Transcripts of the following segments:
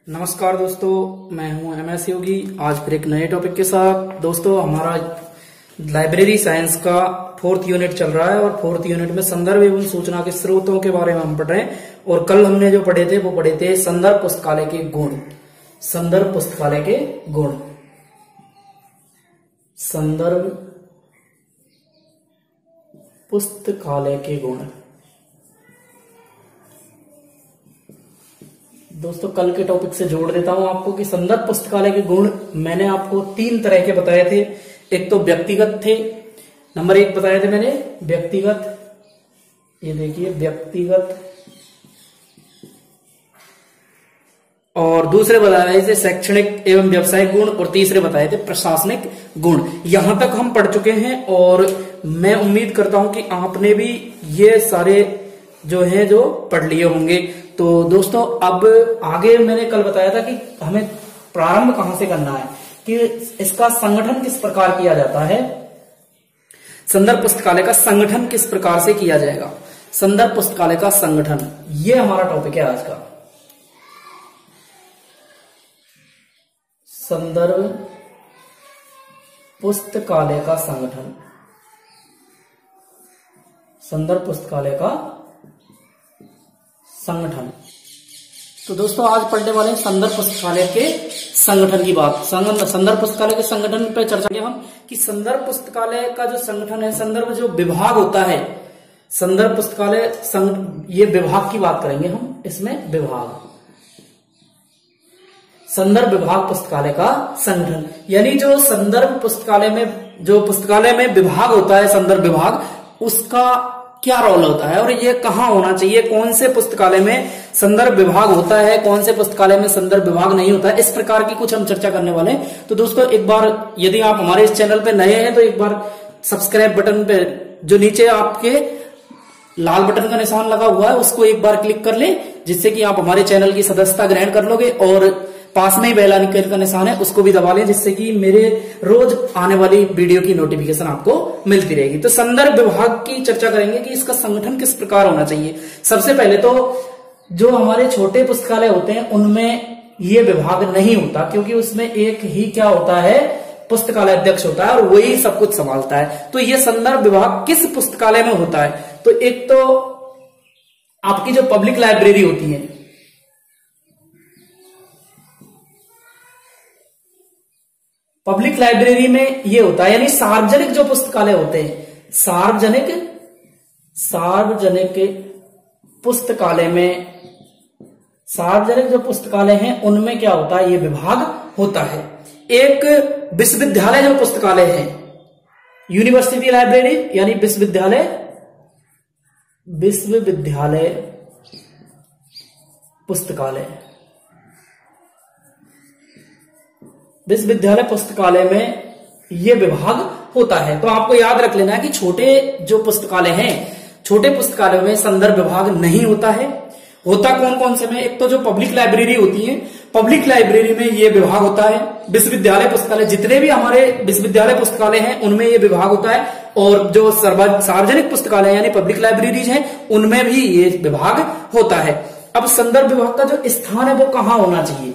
नमस्कार दोस्तों, मैं हूं MS योगी। आज फिर एक नए टॉपिक के साथ। दोस्तों, हमारा लाइब्रेरी साइंस का 4th यूनिट चल रहा है और 4th यूनिट में संदर्भ एवं सूचना के स्रोतों के बारे में हम पढ़ रहे हैं। और कल हमने जो पढ़े थे वो पढ़े थे संदर्भ पुस्तकालय के गुण। संदर्भ पुस्तकालय के गुण, संदर्भ पुस्तकालय के गुण। दोस्तों, कल के टॉपिक से जोड़ देता हूं आपको कि संदर्भ पुस्तकालय के गुण मैंने आपको 3 तरह के बताए थे। एक तो व्यक्तिगत थे, नंबर 1 बताए थे मैंने व्यक्तिगत, ये देखिए व्यक्तिगत, और दूसरे बताए थे शैक्षणिक एवं व्यावसायिक गुण, और तीसरे बताए थे प्रशासनिक गुण। यहां तक हम पढ़ चुके हैं और मैं उम्मीद करता हूं कि आपने भी ये सारे जो पढ़ लिए होंगे। तो दोस्तों, अब आगे मैंने कल बताया था कि हमें प्रारंभ कहां से करना है, कि इसका संगठन किस प्रकार किया जाता है। संदर्भ पुस्तकालय का संगठन किस प्रकार से किया जाएगा, संदर्भ पुस्तकालय का संगठन, ये हमारा टॉपिक है आज का। संदर्भ पुस्तकालय का संगठन, संदर्भ पुस्तकालय का संगठन। तो दोस्तों, आज पढ़ने वाले हैं संदर्भ पुस्तकालय के संगठन की बात। संदर्भ पुस्तकालय के संगठन पर चर्चा करेंगे हम कि संदर्भ पुस्तकालय का जो संगठन है, संदर्भ जो विभाग होता है, संदर्भ पुस्तकालय ये विभाग की बात करेंगे हम। इसमें विभाग, संदर्भ विभाग पुस्तकालय का संगठन, यानी जो संदर्भ पुस्तकालय में, जो पुस्तकालय में विभाग होता है, संदर्भ विभाग, उसका क्या रोल होता है और ये कहाँ होना चाहिए, कौन से पुस्तकालय में संदर्भ विभाग होता है, कौन से पुस्तकालय में संदर्भ विभाग नहीं होता है, इस प्रकार की कुछ हम चर्चा करने वाले हैं। तो दोस्तों, एक बार यदि आप हमारे इस चैनल पे नए हैं तो एक बार सब्सक्राइब बटन पे, जो नीचे आपके लाल बटन का निशान लगा हुआ है, उसको एक बार क्लिक कर ले, जिससे कि आप हमारे चैनल की सदस्यता ग्रहण कर लोगे। और पास में ही बेल आइकन का निशान है, उसको भी दबा लें, जिससे कि मेरे रोज आने वाली वीडियो की नोटिफिकेशन आपको मिलती रहेगी। तो संदर्भ विभाग की चर्चा करेंगे कि इसका संगठन किस प्रकार होना चाहिए। सबसे पहले तो जो हमारे छोटे पुस्तकालय होते हैं उनमें ये विभाग नहीं होता, क्योंकि उसमें एक ही क्या होता है, पुस्तकालय अध्यक्ष होता है और वही सब कुछ संभालता है। तो ये संदर्भ विभाग किस पुस्तकालय में होता है, तो एक तो आपकी जो पब्लिक लाइब्रेरी होती है, पब्लिक लाइब्रेरी में ये होता है, यानी सार्वजनिक जो पुस्तकालय होते हैं, सार्वजनिक पुस्तकालय में, सार्वजनिक जो पुस्तकालय हैं उनमें क्या होता है, ये विभाग होता है। एक विश्वविद्यालय जो पुस्तकालय है, यूनिवर्सिटी लाइब्रेरी, यानी विश्वविद्यालय पुस्तकालय, विश्वविद्यालय पुस्तकालय में यह विभाग होता है। तो आपको याद रख लेना है कि छोटे जो पुस्तकालय हैं, छोटे पुस्तकालयों में संदर्भ विभाग नहीं होता है। होता कौन कौन से में, एक तो जो पब्लिक लाइब्रेरी होती है, पब्लिक लाइब्रेरी में ये विभाग होता है। विश्वविद्यालय पुस्तकालय, जितने भी हमारे विश्वविद्यालय पुस्तकालय हैं उनमें ये विभाग होता है। और जो सार्वजनिक पुस्तकालय यानी पब्लिक लाइब्रेरीज हैं उनमें भी ये विभाग होता है। अब संदर्भ विभाग का जो स्थान है वो कहाँ होना चाहिए,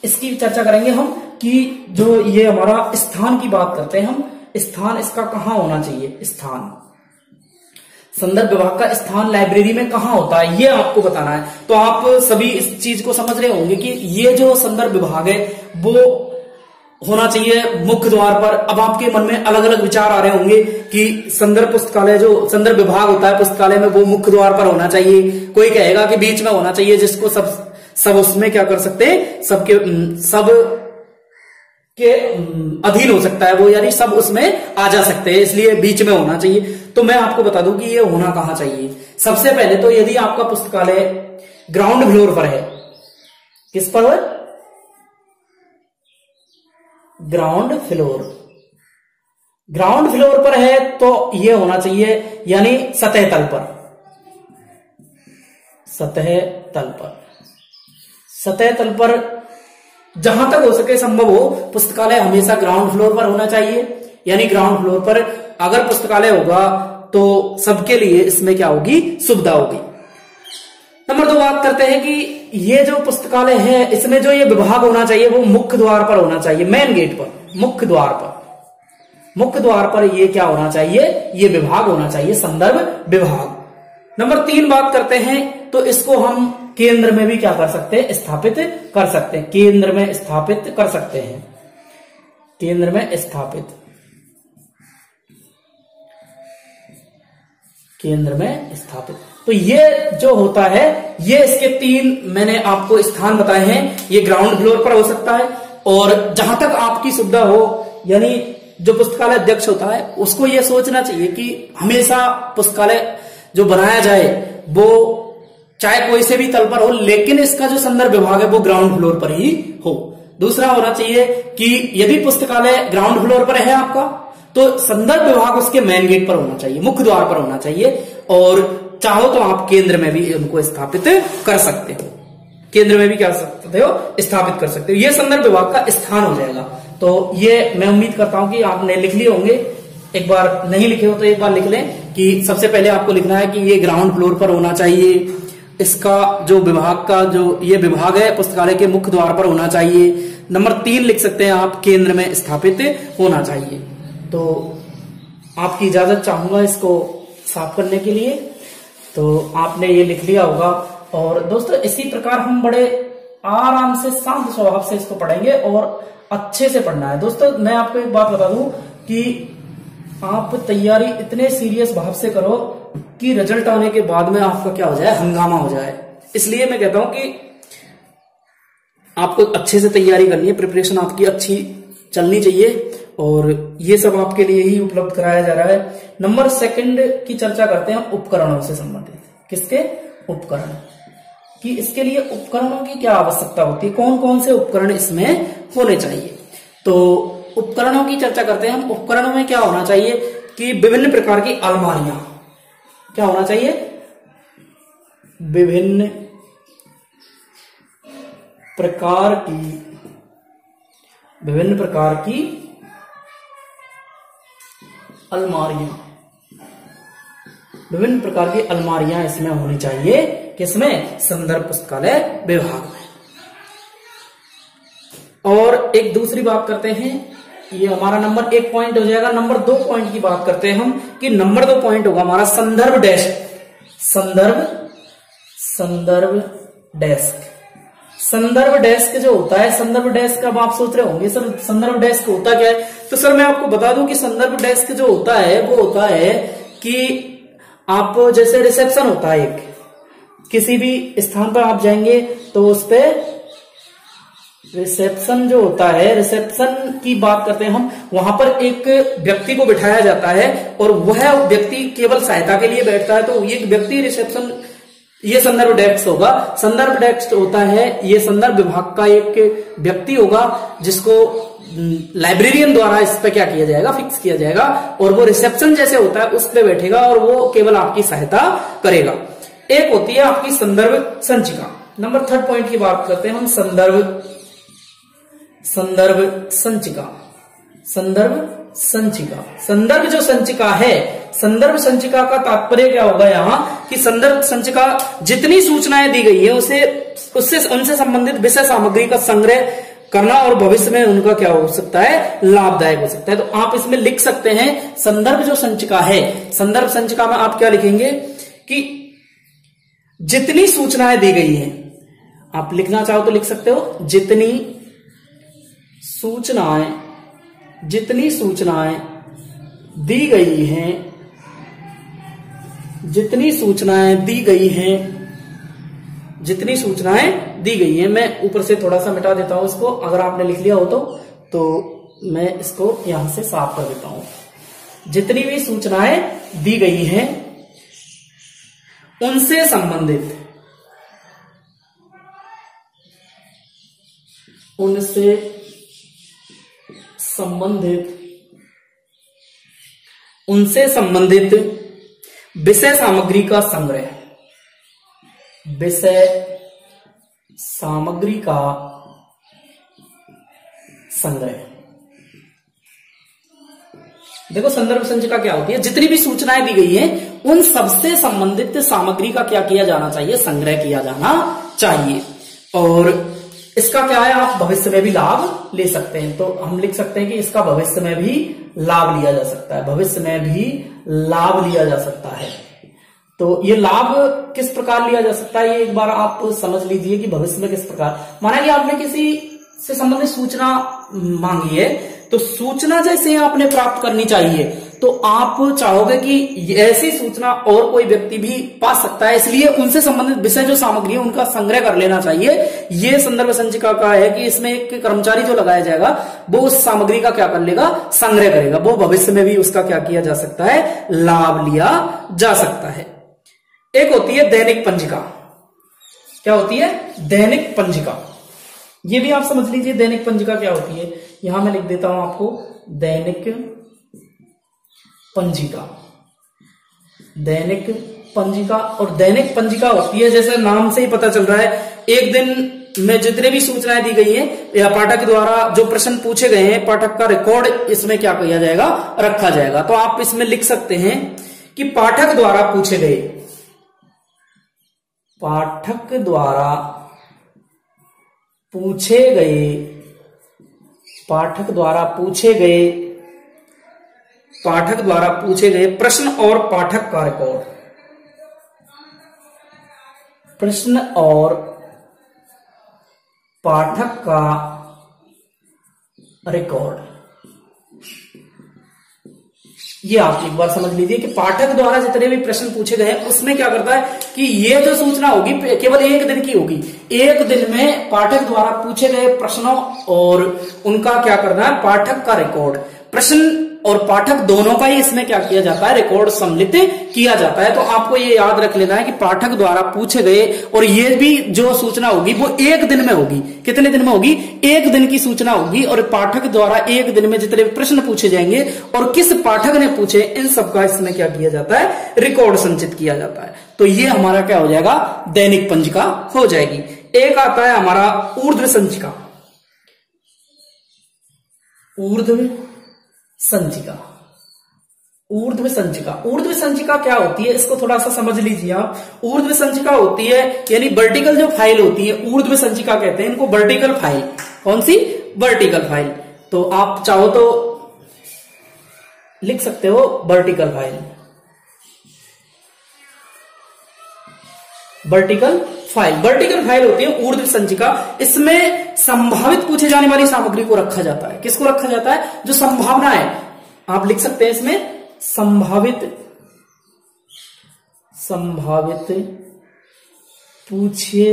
इसकी चर्चा करेंगे हम, कि जो ये हमारा स्थान की बात करते हैं हम, स्थान इसका कहाँ होना चाहिए। स्थान, संदर्भ विभाग का स्थान लाइब्रेरी में कहाँ होता है, ये आपको बताना है। तो आप सभी इस चीज को समझ रहे होंगे कि ये जो संदर्भ विभाग है वो होना चाहिए मुख्य द्वार पर। अब आपके मन में अलग अलग विचार आ रहे होंगे कि संदर्भ पुस्तकालय, जो संदर्भ विभाग होता है पुस्तकालय में, वो मुख्य द्वार पर होना चाहिए, कोई कहेगा कि बीच में होना चाहिए, जिसको सब उसमें क्या कर सकते हैं, सब के अधीन हो सकता है वो, यानी सब उसमें आ जा सकते हैं, इसलिए बीच में होना चाहिए। तो मैं आपको बता दूं कि ये होना कहां चाहिए। सबसे पहले तो यदि आपका पुस्तकालय ग्राउंड फ्लोर पर है, किस पर है, ग्राउंड फ्लोर पर है, तो ये होना चाहिए यानी सतह तल पर, सतह तल पर जहां तक हो सके, संभव हो, पुस्तकालय हमेशा ग्राउंड फ्लोर पर होना चाहिए। यानी ग्राउंड फ्लोर पर अगर पुस्तकालय होगा तो सबके लिए इसमें क्या होगी, सुविधा होगी। नंबर 2 बात करते हैं कि ये जो पुस्तकालय है इसमें जो ये विभाग होना चाहिए वो मुख्य द्वार पर होना चाहिए, मेन गेट पर, मुख्य द्वार पर। मुख्य द्वार पर ये क्या होना चाहिए, ये विभाग होना चाहिए, संदर्भ विभाग। नंबर 3 बात करते हैं तो इसको हम केंद्र में भी क्या कर सकते हैं, स्थापित कर सकते हैं, केंद्र में स्थापित कर सकते हैं, केंद्र में स्थापित, केंद्र में स्थापित। तो ये जो होता है, ये इसके 3 मैंने आपको स्थान बताए हैं। ये ग्राउंड फ्लोर पर हो सकता है, और जहां तक आपकी सुविधा हो, यानी जो पुस्तकालय अध्यक्ष होता है उसको ये सोचना चाहिए कि हमेशा पुस्तकालय जो बनाया जाए वो चाहे कोई से भी तल पर हो, लेकिन इसका जो संदर्भ विभाग है वो ग्राउंड फ्लोर पर ही हो। दूसरा होना चाहिए कि यदि पुस्तकालय ग्राउंड फ्लोर पर है आपका, तो संदर्भ विभाग उसके मेन गेट पर होना चाहिए, मुख्य द्वार पर होना चाहिए, और चाहो तो आप केंद्र में भी उनको स्थापित कर सकते हो, केंद्र में भी क्या सकते हो, स्थापित कर सकते हो। ये संदर्भ विभाग का स्थान हो जाएगा। तो ये मैं उम्मीद करता हूं कि आपने लिख लिए होंगे। एक बार नहीं लिखे हो तो एक बार लिख लें कि सबसे पहले आपको लिखना है कि ये ग्राउंड फ्लोर पर होना चाहिए, इसका जो विभाग का जो ये विभाग है पुस्तकालय के मुख्य द्वार पर होना चाहिए। नंबर 3 लिख सकते हैं आप, केंद्र में स्थापित होना चाहिए। तो आपकी इजाजत चाहूंगा इसको साफ करने के लिए। तो आपने ये लिख लिया होगा, और दोस्तों इसी प्रकार हम बड़े आराम से शांत स्वभाव से इसको पढ़ेंगे, और अच्छे से पढ़ना है। दोस्तों मैं आपको एक बात बता दूं कि आप तैयारी इतने सीरियस भाव से करो कि रिजल्ट आने के बाद में आपका क्या हो जाए, हंगामा हो जाए। इसलिए मैं कहता हूं कि आपको अच्छे से तैयारी करनी है, प्रिपरेशन आपकी अच्छी चलनी चाहिए, और ये सब आपके लिए ही उपलब्ध कराया जा रहा है। नंबर 2 की चर्चा करते हैं उपकरणों से संबंधित। किसके? उपकरण, कि इसके लिए उपकरणों की क्या आवश्यकता होती है, कौन कौन से उपकरण इसमें होने चाहिए। तो उपकरणों की चर्चा करते हैं हम। उपकरणों में क्या होना चाहिए कि विभिन्न प्रकार की अलमारियां, क्या होना चाहिए, विभिन्न प्रकार की अलमारियां, विभिन्न प्रकार की अलमारियां इसमें होनी चाहिए। किसमें? संदर्भ पुस्तकालय विभाग में। और एक दूसरी बात करते हैं, ये हमारा नंबर 1 पॉइंट हो जाएगा। नंबर 2 पॉइंट की बात करते हैं हम, कि नंबर 2 पॉइंट होगा हमारा संदर्भ डेस्क। संदर्भ डेस्क जो होता है, संदर्भ डेस्क, अब आप सोच रहे होंगे सर संदर्भ डेस्क होता क्या है। तो सर मैं आपको बता दूं कि संदर्भ डेस्क जो होता है वो होता है कि आप जैसे रिसेप्शन होता है एक, किसी भी स्थान पर आप जाएंगे तो उस पे रिसेप्शन जो होता है, रिसेप्शन की बात करते हैं हम, वहां पर एक व्यक्ति को बिठाया जाता है और वह व्यक्ति केवल सहायता के लिए बैठता है। तो ये व्यक्ति रिसेप्शन, ये संदर्भ डेस्क होगा। संदर्भ डेस्क होता है ये संदर्भ विभाग का एक व्यक्ति होगा जिसको लाइब्रेरियन द्वारा इस पे क्या किया जाएगा, फिक्स किया जाएगा, और वो रिसेप्शन जैसे होता है उस पे बैठेगा और वो केवल आपकी सहायता करेगा। एक होती है आपकी संदर्भ संचिका। नंबर 3 पॉइंट की बात करते हैं हम, संदर्भ संचिका। संदर्भ जो संचिका है, संदर्भ संचिका का तात्पर्य क्या होगा यहाँ, कि संदर्भ संचिका जितनी सूचनाएं दी गई है उनसे संबंधित विषय सामग्री का संग्रह करना और भविष्य में उनका क्या हो सकता है, लाभदायक हो सकता है। तो आप इसमें लिख सकते हैं संदर्भ जो संचिका है, संदर्भ संचिका में आप क्या लिखेंगे कि जितनी सूचनाएं दी गई हैं, आप लिखना चाहो तो लिख सकते हो, जितनी सूचनाएं दी गई हैं, जितनी सूचनाएं दी गई हैं। मैं ऊपर से थोड़ा सा मिटा देता हूं इसको, अगर आपने लिख लिया हो तो मैं इसको यहां से साफ कर देता हूं। जितनी भी सूचनाएं दी गई हैं उनसे संबंधित विषय सामग्री का संग्रह, देखो संदर्भ संचिका क्या होती है, जितनी भी सूचनाएं दी गई हैं उन सबसे संबंधित सामग्री का क्या किया जाना चाहिए, संग्रह किया जाना चाहिए। और इसका क्या है, आप भविष्य में भी लाभ ले सकते हैं। तो हम लिख सकते हैं कि इसका भविष्य में भी लाभ लिया जा सकता है, भविष्य में भी लाभ लिया जा सकता है। तो ये लाभ किस प्रकार लिया जा सकता है, ये एक बार आप समझ लीजिए कि भविष्य में किस प्रकार, माना कि आपने किसी से संबंधित सूचना मांगी है, तो सूचना जैसे आपने प्राप्त करनी चाहिए तो आप चाहोगे कि ऐसी सूचना और कोई व्यक्ति भी पा सकता है, इसलिए उनसे संबंधित विषय जो सामग्री है उनका संग्रह कर लेना चाहिए। ये संदर्भ संचिका का है कि इसमें एक कर्मचारी जो लगाया जाएगा वो उस सामग्री का क्या कर लेगा, संग्रह करेगा, वो भविष्य में भी उसका क्या किया जा सकता है, लाभ लिया जा सकता है। एक होती है दैनिक पंजिका। क्या होती है, दैनिक पंजिका। ये भी आप समझ लीजिए दैनिक पंजिका क्या होती है। यहां मैं लिख देता हूं आपको दैनिक पंजिका। दैनिक पंजिका, और दैनिक पंजिका होती है जैसे नाम से ही पता चल रहा है, एक दिन में जितने भी सूचनाएं दी गई हैं या पाठक द्वारा जो प्रश्न पूछे गए हैं, पाठक का रिकॉर्ड इसमें क्या किया जाएगा, रखा जाएगा। तो आप इसमें लिख सकते हैं कि पाठक द्वारा पूछे गए, पाठक द्वारा पूछे गए, पाठक द्वारा पूछे गए, पाठक द्वारा पूछे गए प्रश्न और पाठक का रिकॉर्ड, प्रश्न और पाठक का रिकॉर्ड। ये आप एक बार समझ लीजिए कि पाठक द्वारा जितने भी प्रश्न पूछे गए हैं उसमें क्या करता है कि ये जो सूचना होगी केवल एक दिन की होगी, एक दिन में पाठक द्वारा पूछे गए प्रश्नों और उनका क्या करना है, पाठक का रिकॉर्ड, प्रश्न और पाठक दोनों का ही इसमें क्या किया जाता है, रिकॉर्ड सम्मिलित किया जाता है। तो आपको ये याद रख लेना है कि पाठक द्वारा पूछे गए, और ये भी जो सूचना होगी वो एक दिन में होगी। कितने दिन में होगी, एक दिन की सूचना होगी, और पाठक द्वारा एक दिन में जितने प्रश्न पूछे जाएंगे और किस पाठक ने पूछे, इन सबका इसमें क्या किया जाता है, रिकॉर्ड संचित किया जाता है। तो ये हमारा क्या हो जाएगा, दैनिक पंजिका हो जाएगी। एक आता है हमारा ऊर्ध्व संचिका। ऊर्ध्व संचिका, ऊर्ध्व संचिका, ऊर्ध्व संचिका क्या होती है, इसको थोड़ा सा समझ लीजिए आप। ऊर्ध्व संचिका होती है यानी वर्टिकल जो फाइल होती है, ऊर्ध्व संचिका कहते हैं इनको, वर्टिकल फाइल। कौन सी, वर्टिकल फाइल। तो आप चाहो तो लिख सकते हो vertical file, vertical file. Vertical file होती है ऊर्ध्व संचिका। इसमें संभावित पूछे जाने वाली सामग्री को रखा जाता है। किसको रखा जाता है, जो संभावना है, आप लिख सकते हैं इसमें संभावित, संभावित पूछे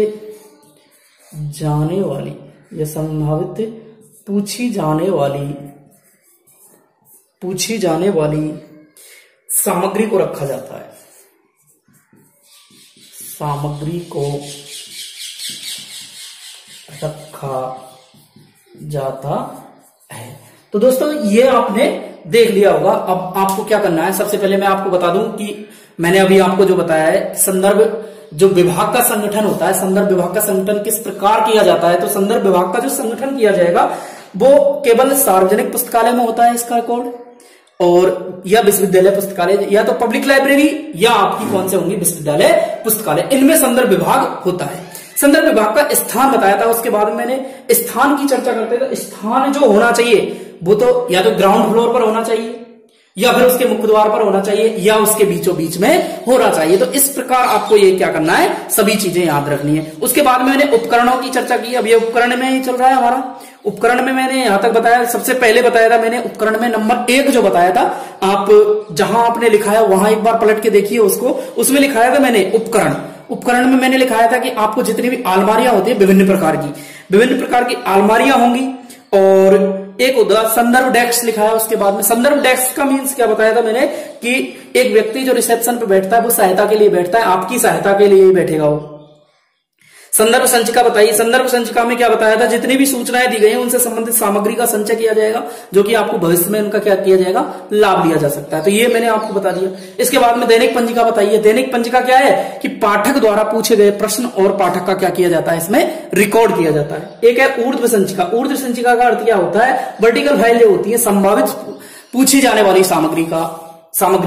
जाने वाली या संभावित पूछी जाने वाली सामग्री को रखा जाता है, सामग्री को रखा जाता है। तो दोस्तों ये आपने देख लिया होगा। अब आपको क्या करना है, सबसे पहले मैं आपको बता दूं कि मैंने अभी आपको जो बताया है, संदर्भ जो विभाग का संगठन होता है, संदर्भ विभाग का संगठन किस प्रकार किया जाता है। तो संदर्भ विभाग का जो संगठन किया जाएगा वो केवल सार्वजनिक पुस्तकालय में होता है इसका रिकॉर्ड, और या विश्वविद्यालय पुस्तकालय, या तो पब्लिक लाइब्रेरी, या आपकी कौन से होंगी, विश्वविद्यालय पुस्तकालय, इनमें संदर्भ विभाग होता है। संदर्भ विभाग का स्थान बताया था, उसके बाद मैंने स्थान की चर्चा करते थे। तो स्थान जो होना चाहिए वो तो या तो ग्राउंड फ्लोर पर होना चाहिए, या फिर उसके मुख्य द्वार पर होना चाहिए, या उसके बीचों बीच में होना चाहिए। तो इस प्रकार आपको ये क्या करना है, सभी चीजें याद रखनी है। उसके बाद मैंने उपकरणों की चर्चा की। अब ये उपकरण में ही चल रहा है हमारा। उपकरण में मैंने यहां तक बताया, सबसे पहले बताया था मैंने उपकरण में नंबर 1 जो बताया था, आप जहां आपने लिखाया वहां एक बार पलट के देखिए उसको। उसमें लिखाया था मैंने उपकरण, उपकरण में मैंने लिखाया था कि आपको जितनी भी अलमारियां होती है विभिन्न प्रकार की अलमारियां होंगी, और एक उदाहरण संदर्भ डेस्क लिखा है। उसके बाद में संदर्भ डेस्क का मीन्स क्या बताया था मैंने कि एक व्यक्ति जो रिसेप्शन पे बैठता है वो सहायता के लिए बैठता है, आपकी सहायता के लिए ही बैठेगा वो। संदर्भ संचिका बताइए। संदर्भ संचिका में क्या बताया था, जितनी भी सूचनाएं दी गई हैं उनसे संबंधित सामग्री का संचय किया जाएगा, जो कि आपको भविष्य में उनका क्या किया जाएगा, लाभ लिया जा सकता है। तो ये मैंने आपको बता दिया। इसके बाद में दैनिक पंजिका बताइए। दैनिक पंजिका क्या है कि पाठक द्वारा पूछे गए प्रश्न और पाठक का क्या किया जाता है, इसमें रिकॉर्ड किया जाता है। एक है ऊर्ध्व संचिका। ऊर्ध्व संचिका का अर्थ क्या होता है, वर्टिकल फाइल जो होती है, संभावित पूछी जाने वाली सामग्री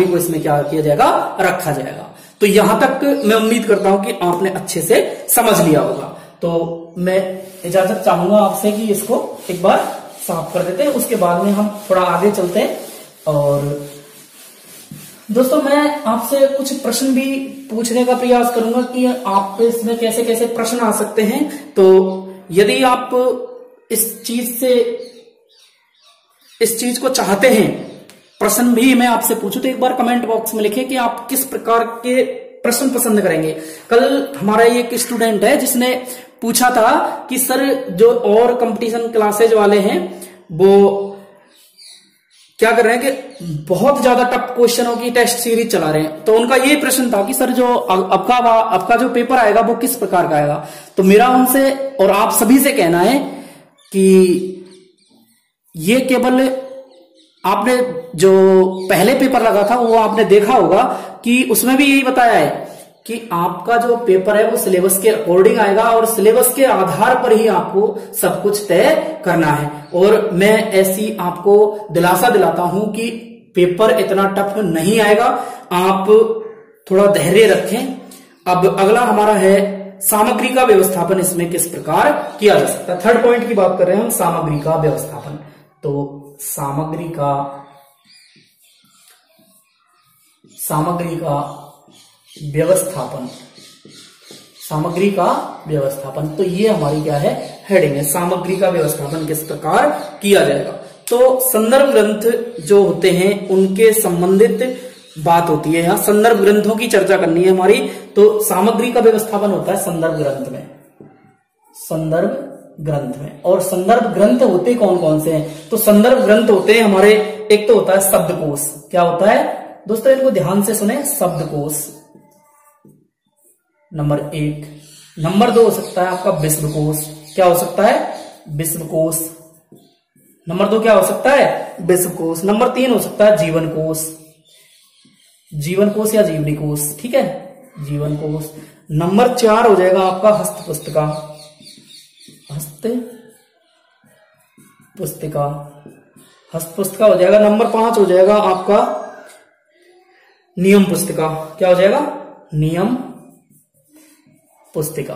को इसमें क्या किया जाएगा, रखा जाएगा। तो यहां तक मैं उम्मीद करता हूं कि आपने अच्छे से समझ लिया होगा। तो मैं इजाजत चाहूंगा आपसे कि इसको एक बार साफ कर देते हैं, उसके बाद में हम थोड़ा आगे चलते हैं। और दोस्तों मैं आपसे कुछ प्रश्न भी पूछने का प्रयास करूंगा कि आप इसमें कैसे कैसे प्रश्न आ सकते हैं। तो यदि आप इस चीज को चाहते हैं, प्रश्न भी मैं आपसे पूछूं, तो एक बार कमेंट बॉक्स में लिखिए कि आप किस प्रकार के प्रश्न पसंद करेंगे। कल हमारा एक स्टूडेंट है जिसने पूछा था कि सर जो और कंपटीशन क्लासेज वाले हैं वो क्या कर रहे हैं कि बहुत ज्यादा टफ क्वेश्चनों की टेस्ट सीरीज चला रहे हैं। तो उनका ये प्रश्न था कि सर जो आपका जो पेपर आएगा वो किस प्रकार का आएगा। तो मेरा उनसे और आप सभी से कहना है कि ये केवल आपने जो पहले पेपर लगा था वो आपने देखा होगा कि उसमें भी यही बताया है कि आपका जो पेपर है वो सिलेबस के अकॉर्डिंग आएगा और सिलेबस के आधार पर ही आपको सब कुछ तय करना है। और मैं ऐसी आपको दिलासा दिलाता हूं कि पेपर इतना टफ नहीं आएगा, आप थोड़ा धैर्य रखें। अब अगला हमारा है सामग्री का व्यवस्थापन, इसमें किस प्रकार किया जा सकता है। थर्ड पॉइंट की बात कर रहे हैं हम, सामग्री का व्यवस्थापन। तो सामग्री का व्यवस्थापन, तो ये हमारी क्या है, हेडिंग है, सामग्री का व्यवस्थापन किस प्रकार किया जाएगा। तो संदर्भ ग्रंथ जो होते हैं उनके संबंधित बात होती है, यहाँ संदर्भ ग्रंथों की चर्चा करनी है हमारी। तो सामग्री का व्यवस्थापन होता है संदर्भ ग्रंथ में, और संदर्भ ग्रंथ होते कौन कौन से हैं। तो संदर्भ ग्रंथ होते हैं हमारे, एक तो होता है शब्दकोश। क्या होता है दोस्तों, इनको ध्यान से सुने, शब्दकोश नंबर 1। नंबर 2 हो सकता है आपका विश्वकोश। क्या हो सकता है, विश्वकोश। नंबर 2 क्या हो सकता है, विश्वकोश। नंबर 3 हो सकता है जीवनकोश या जीवनीकोश, ठीक है, जीवनकोश। नंबर 4 हो जाएगा आपका हस्तपुस्तिका हो जाएगा। नंबर 5 हो जाएगा आपका नियम पुस्तिका। क्या हो जाएगा, नियम पुस्तिका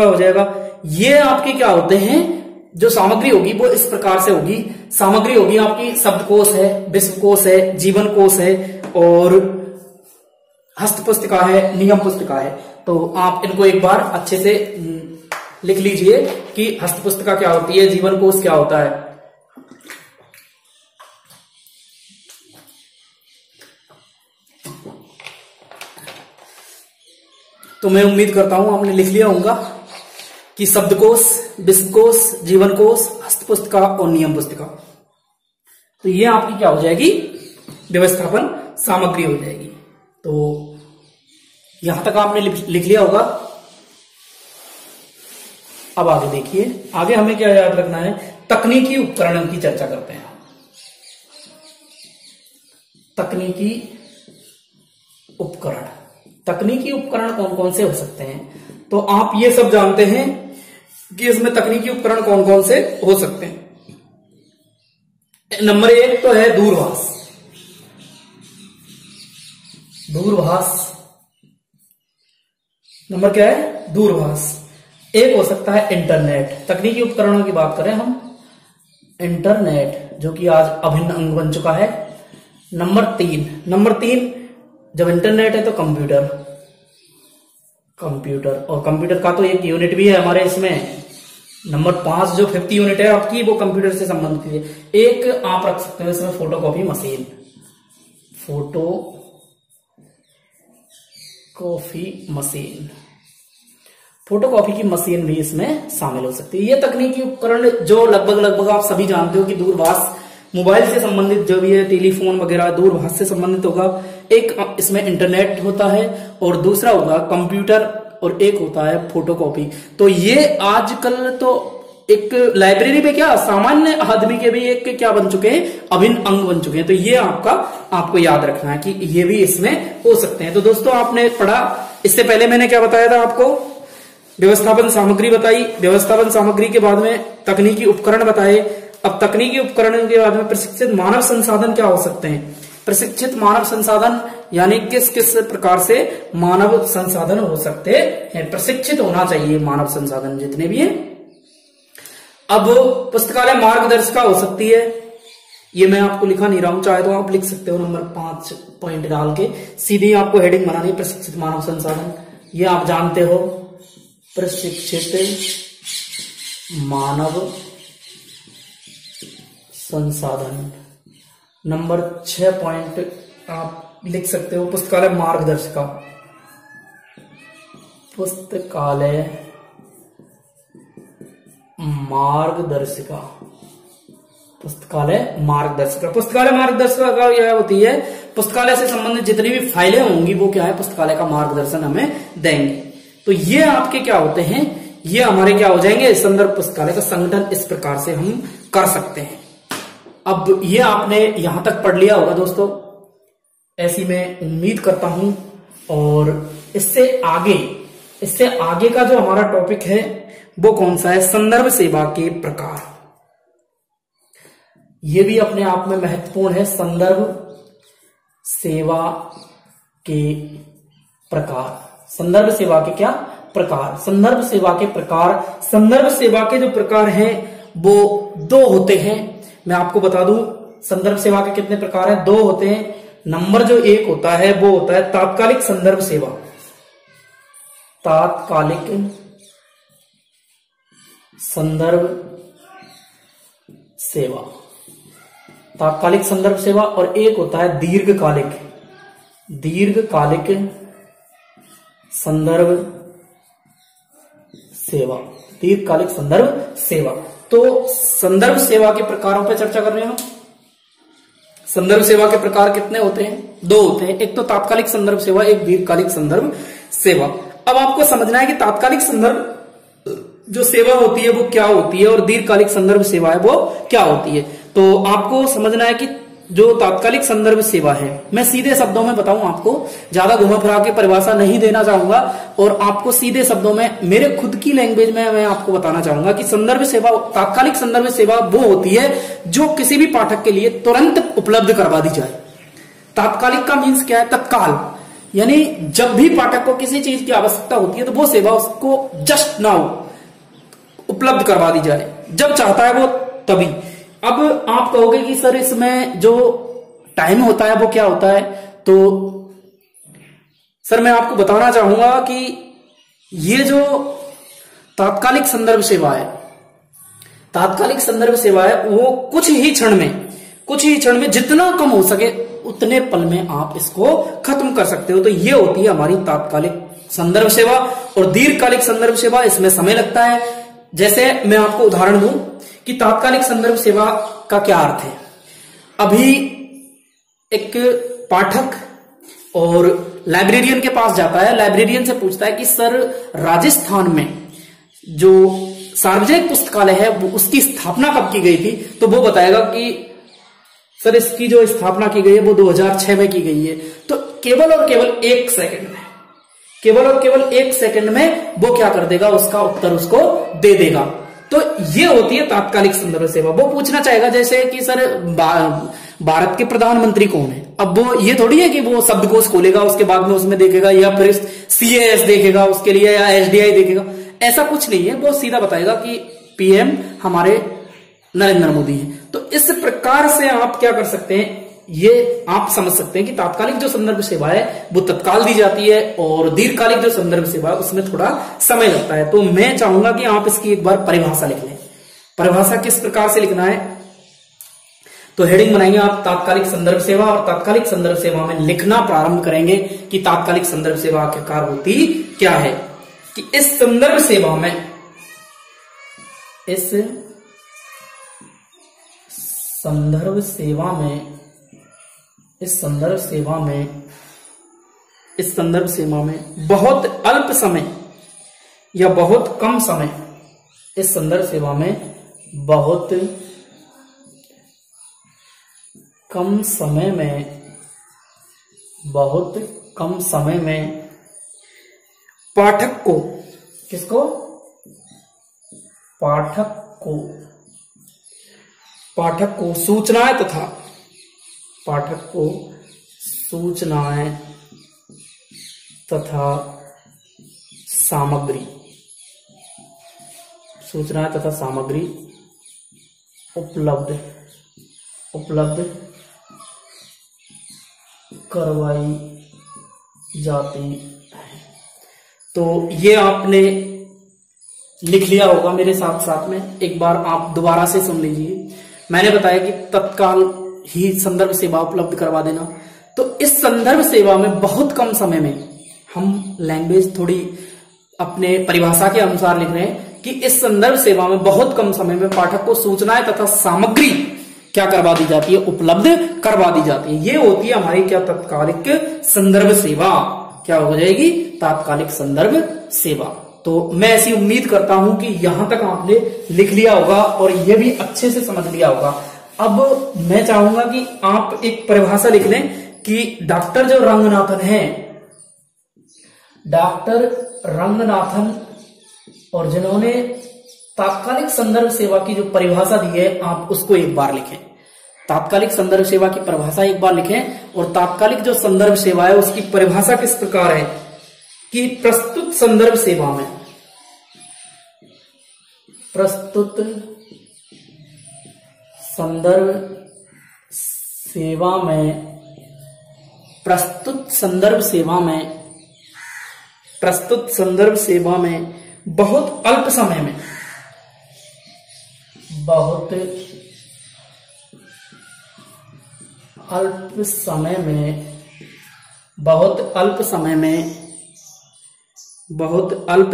हो जाएगा। ये आपके क्या होते हैं, जो सामग्री होगी वो इस प्रकार से होगी। सामग्री होगी आपकी शब्दकोश है, विश्वकोश है, जीवनकोश है और हस्तपुस्तिका है, नियम पुस्तिका है। तो आप इनको एक बार अच्छे से लिख लीजिए कि हस्तपुस्तिका क्या होती है, जीवनकोश क्या होता है। तो मैं उम्मीद करता हूं आपने लिख लिया होगा कि शब्दकोश, विश्वकोश, जीवनकोश, हस्तपुस्तिका और नियम पुस्तिका। तो ये आपकी क्या हो जाएगी, व्यवस्थापन सामग्री हो जाएगी। तो यहां तक आपने लिख लिया होगा। अब आगे देखिए, आगे हमें क्या याद रखना है, तकनीकी उपकरणों की चर्चा करते हैं। तकनीकी उपकरण कौन कौन से हो सकते हैं। तो आप ये सब जानते हैं कि इसमें तकनीकी उपकरण कौन कौन से हो सकते हैं। नंबर 1 तो है दूरभाष। नंबर क्या है, दूरभाष। एक हो सकता है इंटरनेट। तकनीकी उपकरणों की बात करें हम, इंटरनेट जो कि आज अभिन्न अंग बन चुका है। नंबर 3 जब इंटरनेट है तो कंप्यूटर, और कंप्यूटर का तो एक यूनिट भी है हमारे इसमें। नंबर 5 जो 5th यूनिट है आपकी, वो कंप्यूटर से संबंधित है। एक आप रख सकते हो इसमें फोटोकॉपी की मशीन भी इसमें शामिल हो सकती है। ये तकनीकी उपकरण जो लगभग आप सभी जानते हो कि दूरभाष, मोबाइल से संबंधित जो भी है, टेलीफोन वगैरह दूरभाष से संबंधित होगा। एक इसमें इंटरनेट होता है और दूसरा होगा कंप्यूटर और एक होता है फोटोकॉपी। तो ये आजकल तो एक लाइब्रेरी में क्या सामान्य आदमी के भी एक क्या बन चुके हैं, अभिन्न अंग बन चुके हैं। तो ये आपको याद रखना है कि ये भी इसमें हो सकते हैं। तो दोस्तों आपने पढ़ा, इससे पहले मैंने क्या बताया था आपको, व्यवस्थापन सामग्री बताई, व्यवस्थापन सामग्री के बाद में तकनीकी उपकरण बताए। अब तकनीकी उपकरण के बाद में प्रशिक्षित मानव संसाधन क्या हो सकते हैं। प्रशिक्षित मानव संसाधन यानी किस किस प्रकार से मानव संसाधन हो सकते हैं, प्रशिक्षित होना चाहिए मानव संसाधन जितने भी हैं। अब पुस्तकालय मार्गदर्शिका हो सकती है, ये मैं आपको लिखा नहीं रहा हूं, चाहे तो आप लिख सकते हो नंबर 5 पॉइंट डाल के, सीधी आपको हेडिंग बनानी, प्रशिक्षित मानव संसाधन, ये आप जानते हो, प्रशिक्षित मानव संसाधन। नंबर 6 पॉइंट आप लिख सकते हो, पुस्तकालय मार्गदर्शिका, पुस्तकालय मार्गदर्शिका, पुस्तकालय मार्गदर्शिका। पुस्तकालय मार्गदर्शिका का यह होती है, पुस्तकालय से संबंधित जितनी भी फाइलें होंगी वो क्या है, पुस्तकालय का मार्गदर्शन हमें देंगे। तो ये आपके क्या होते हैं, ये हमारे क्या हो जाएंगे, संदर्भ पुस्तकालय का संगठन। इस प्रकार से हम कर सकते हैं। अब ये आपने यहां तक पढ़ लिया होगा दोस्तों, ऐसी मैं उम्मीद करता हूं। और इससे आगे का जो हमारा टॉपिक है वो कौन सा है, संदर्भ सेवा के प्रकार। ये भी अपने आप में महत्वपूर्ण है, संदर्भ सेवा के प्रकार। संदर्भ सेवा के क्या प्रकार, संदर्भ सेवा के प्रकार। संदर्भ सेवा के जो प्रकार हैं वो 2 होते हैं। मैं आपको बता दूं संदर्भ सेवा के कितने प्रकार हैं, 2 होते हैं। नंबर जो 1 होता है वो होता है तात्कालिक संदर्भ सेवा, तात्कालिक संदर्भ सेवा, तात्कालिक संदर्भ सेवा। और एक होता है दीर्घकालिक संदर्भ सेवा, दीर्घकालिक संदर्भ सेवा। तो संदर्भ सेवा के प्रकारों पर चर्चा कर रहे हैं हम। संदर्भ सेवा के प्रकार कितने होते हैं, 2 होते हैं, एक तो तात्कालिक संदर्भ सेवा, एक दीर्घकालिक संदर्भ सेवा। अब आपको समझना है कि तात्कालिक संदर्भ जो सेवा होती है वो क्या होती है और दीर्घकालिक संदर्भ सेवा है वो क्या होती है। तो आपको समझना है कि जो तात्कालिक संदर्भ सेवा है, मैं सीधे शब्दों में बताऊं आपको, ज्यादा घुमा फिरा के परिभाषा नहीं देना चाहूंगा, और आपको सीधे शब्दों में मेरे खुद की लैंग्वेज में मैं आपको बताना चाहूंगा कि संदर्भ सेवा, तात्कालिक संदर्भ सेवा वो होती है जो किसी भी पाठक के लिए तुरंत उपलब्ध करवा दी जाए। तात्कालिक का मीन्स क्या है, तत्काल, यानी जब भी पाठक को किसी चीज की आवश्यकता होती है तो वो सेवा उसको जस्ट नाउ उपलब्ध करवा दी जाए, जब चाहता है वो तभी। अब आप कहोगे कि सर इसमें जो टाइम होता है वो क्या होता है, तो सर मैं आपको बताना चाहूंगा कि ये जो तात्कालिक संदर्भ सेवा है, तात्कालिक संदर्भ सेवा है वो कुछ ही क्षण में जितना कम हो सके उतने पल में आप इसको खत्म कर सकते हो। तो ये होती है हमारी तात्कालिक संदर्भ सेवा। और दीर्घकालिक संदर्भ सेवा, इसमें समय लगता है। जैसे मैं आपको उदाहरण दूं कि तात्कालिक संदर्भ सेवा का क्या अर्थ है। अभी एक पाठक और लाइब्रेरियन के पास जाता है, लाइब्रेरियन से पूछता है कि सर राजस्थान में जो सार्वजनिक पुस्तकालय है वो उसकी स्थापना कब की गई थी, तो वो बताएगा कि सर इसकी जो स्थापना की गई है वो 2006 में की गई है। तो केवल और केवल 1 सेकंड में, केवल और केवल 1 सेकंड में वो क्या कर देगा, उसका उत्तर उसको दे देगा। तो ये होती है तात्कालिक संदर्भ सेवा। वो पूछना चाहेगा जैसे कि सर भारत के प्रधानमंत्री कौन है, अब वो ये थोड़ी है कि वो शब्दकोश खोलेगा उसके बाद में उसमें देखेगा, या फिर CAS देखेगा उसके लिए, या SDI देखेगा, ऐसा कुछ नहीं है। वो सीधा बताएगा कि PM हमारे नरेंद्र मोदी हैं। तो इस प्रकार से आप क्या कर सकते हैं, ये आप समझ सकते हैं कि तात्कालिक जो संदर्भ सेवा है वो तत्काल दी जाती है, और दीर्घकालिक जो संदर्भ सेवा है उसमें थोड़ा समय लगता है। तो मैं चाहूंगा कि आप इसकी एक बार परिभाषा लिख लें। परिभाषा किस प्रकार से लिखना है, तो हेडिंग बनाएंगे आप तात्कालिक संदर्भ सेवा, और तात्कालिक संदर्भ सेवा में लिखना प्रारंभ करेंगे कि तात्कालिक संदर्भ सेवा आखिरकार होती क्या है। कि इस संदर्भ सेवा में, इस संदर्भ सेवा में, इस संदर्भ सेवा में बहुत अल्प समय या बहुत कम समय, इस संदर्भ सेवा में बहुत कम समय में पाठक किसको? पाठक को सूचनाएं तथा पाठक को सूचनाएं तथा सामग्री उपलब्ध करवाई जाती है। तो ये आपने लिख लिया होगा मेरे साथ साथ में, एक बार आप दोबारा से सुन लीजिए। मैंने बताया कि तत्काल ही संदर्भ सेवा उपलब्ध करवा देना। तो इस संदर्भ सेवा में बहुत कम समय में, हम लैंग्वेज थोड़ी अपने परिभाषा के अनुसार लिख रहे हैं कि इस संदर्भ सेवा में बहुत कम समय में पाठक को सूचनाएं तथा सामग्री क्या करवा दी जाती है? उपलब्ध करवा दी जाती है। ये होती है हमारी क्या? तत्कालिक संदर्भ सेवा। क्या हो जाएगी? तात्कालिक संदर्भ सेवा। तो मैं ऐसी उम्मीद करता हूं कि यहां तक आपने लिख लिया होगा और यह भी अच्छे से समझ लिया होगा। अब मैं चाहूंगा कि आप एक परिभाषा लिख लें कि डॉक्टर जो रंगनाथन है, डॉक्टर रंगनाथन, और जिन्होंने तात्कालिक संदर्भ सेवा की जो परिभाषा दी है, आप उसको एक बार लिखें। तात्कालिक संदर्भ सेवा की परिभाषा एक बार लिखें। और तात्कालिक जो संदर्भ सेवा है उसकी परिभाषा किस प्रकार है कि प्रस्तुत संदर्भ सेवा में, प्रस्तुत संदर्भ सेवा में बहुत अल्प समय में, बहुत अल्प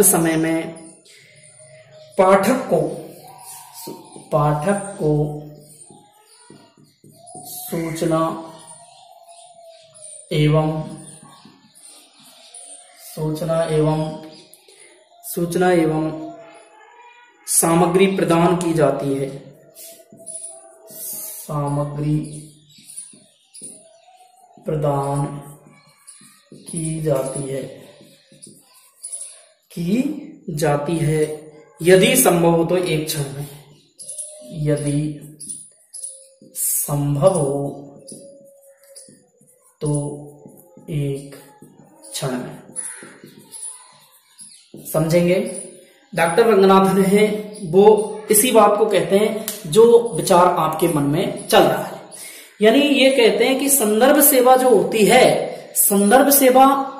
समय में पाठक को सूचना एवं सामग्री प्रदान की जाती है। सामग्री प्रदान की जाती है यदि संभव हो तो एक क्षण में, यदि संभव हो तो एक क्षण में। समझेंगे? डॉक्टर रंगनाथन है वो इसी बात को कहते हैं जो विचार आपके मन में चल रहा है। यानी ये कहते हैं कि संदर्भ सेवा जो होती है, संदर्भ सेवा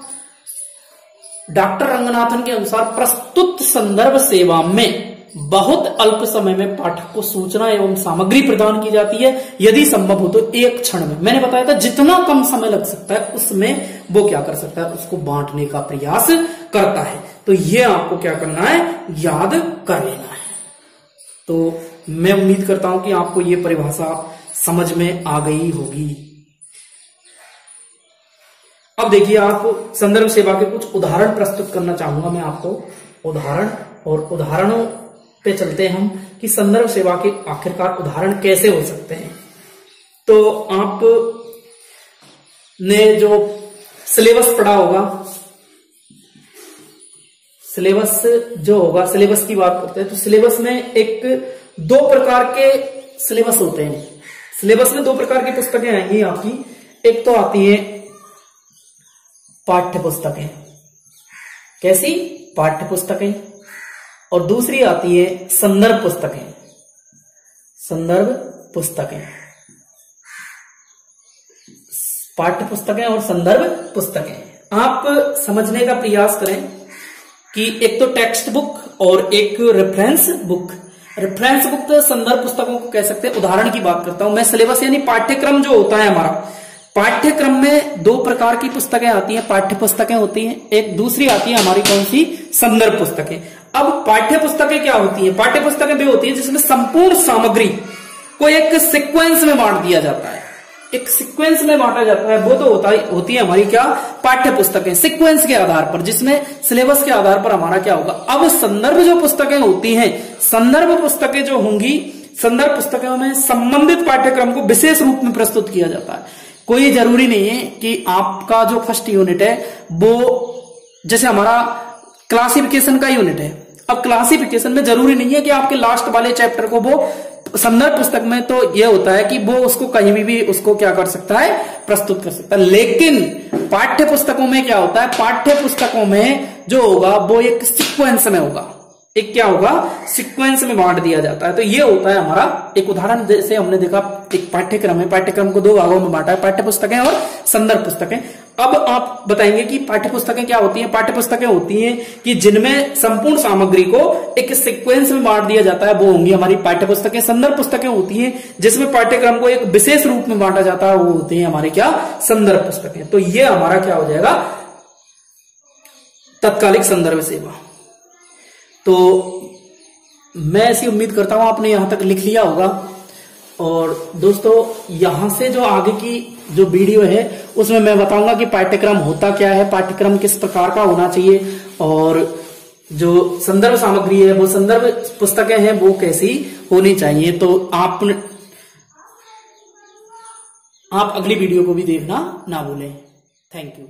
डॉक्टर रंगनाथन के अनुसार प्रस्तुत संदर्भ सेवा में बहुत अल्प समय में पाठक को सूचना एवं सामग्री प्रदान की जाती है, यदि संभव हो तो एक क्षण में। मैंने बताया था जितना कम समय लग सकता है उसमें वो क्या कर सकता है? उसको बांटने का प्रयास करता है। तो ये आपको क्या करना है? याद कर लेना है। तो मैं उम्मीद करता हूं कि आपको ये परिभाषा समझ में आ गई होगी। अब देखिए, आप संदर्भ सेवा के कुछ उदाहरण प्रस्तुत करना चाहूंगा मैं आपको, उदाहरण, और उदाहरणों पे चलते हैं हम कि संदर्भ सेवा के आखिरकार उदाहरण कैसे हो सकते हैं। तो आप ने जो सिलेबस पढ़ा होगा, सिलेबस जो होगा, सिलेबस की बात करते हैं तो सिलेबस में दो प्रकार के सिलेबस होते हैं। सिलेबस में दो प्रकार की पुस्तकें आएंगी आपकी। एक तो आती है पाठ्य पुस्तकें, कैसी? पाठ्य पुस्तकें। और दूसरी आती है संदर्भ पुस्तकें, संदर्भ पुस्तकें। पाठ्य पुस्तकें और संदर्भ पुस्तकें आप समझने का प्रयास करें कि एक तो टेक्स्ट बुक और एक रेफरेंस बुक। रेफरेंस बुक तो संदर्भ पुस्तकों को कह सकते हैं। उदाहरण की बात करता हूं मैं। सिलेबस यानी पाठ्यक्रम जो होता है हमारा, पाठ्यक्रम में दो प्रकार की पुस्तकें आती हैं, पाठ्य पुस्तकें होती हैं, एक दूसरी आती है हमारी कौन सी? संदर्भ पुस्तकें। अब पाठ्य पुस्तकें क्या होती हैं? पाठ्य पुस्तकें वे होती हैं जिसमें संपूर्ण सामग्री को एक सीक्वेंस में बांट दिया जाता है, एक सीक्वेंस में बांटा जाता है। वो तो होती है हमारी क्या? पाठ्य पुस्तकें, सीक्वेंस के आधार पर, जिसमें सिलेबस के आधार पर हमारा क्या होगा। अब संदर्भ जो पुस्तकें होती हैं, संदर्भ पुस्तकें जो होंगी, संदर्भ पुस्तकों में संबंधित पाठ्यक्रम को विशेष रूप में प्रस्तुत किया जाता है। कोई जरूरी नहीं है कि आपका जो फर्स्ट यूनिट है वो, जैसे हमारा क्लासिफिकेशन का यूनिट है। अब क्लासिफिकेशन में जरूरी नहीं है कि आपके लास्ट वाले चैप्टर को वो संदर्भ पुस्तक में तो यह होता है कि वो उसको कहीं भी उसको क्या कर सकता है, प्रस्तुत कर सकता है। लेकिन पाठ्य पुस्तकों में क्या होता है, पाठ्य पुस्तकों में जो होगा वो एक सीक्वेंस में होगा, एक क्या होगा, सीक्वेंस में बांट दिया जाता है। तो ये होता है हमारा एक उदाहरण, जैसे हमने देखा एक पाठ्यक्रम है, पाठ्यक्रम को 2 भागों में बांटा है, पाठ्य पुस्तकें और संदर्भ पुस्तकें। अब आप बताएंगे कि पाठ्य पुस्तकें क्या होती हैं। पाठ्य पुस्तकें होती हैं कि जिनमें संपूर्ण सामग्री को एक सीक्वेंस में बांट दिया जाता है, वो होंगी हमारी पाठ्य पुस्तकें। संदर्भ पुस्तकें होती हैं जिसमें पाठ्यक्रम को एक विशेष रूप में बांटा जाता है, वो होती है हमारी क्या, संदर्भ पुस्तकें। तो ये हमारा क्या हो जाएगा, तत्कालिक संदर्भ सेवा। तो मैं ऐसी उम्मीद करता हूं आपने यहां तक लिख लिया होगा। और दोस्तों यहां से जो आगे की जो वीडियो है उसमें मैं बताऊंगा कि पाठ्यक्रम होता क्या है, पाठ्यक्रम किस प्रकार का होना चाहिए, और जो संदर्भ सामग्री है, वो संदर्भ पुस्तकें हैं, वो कैसी होनी चाहिए। तो आप अगली वीडियो को भी देखना ना भूलें। Thank you.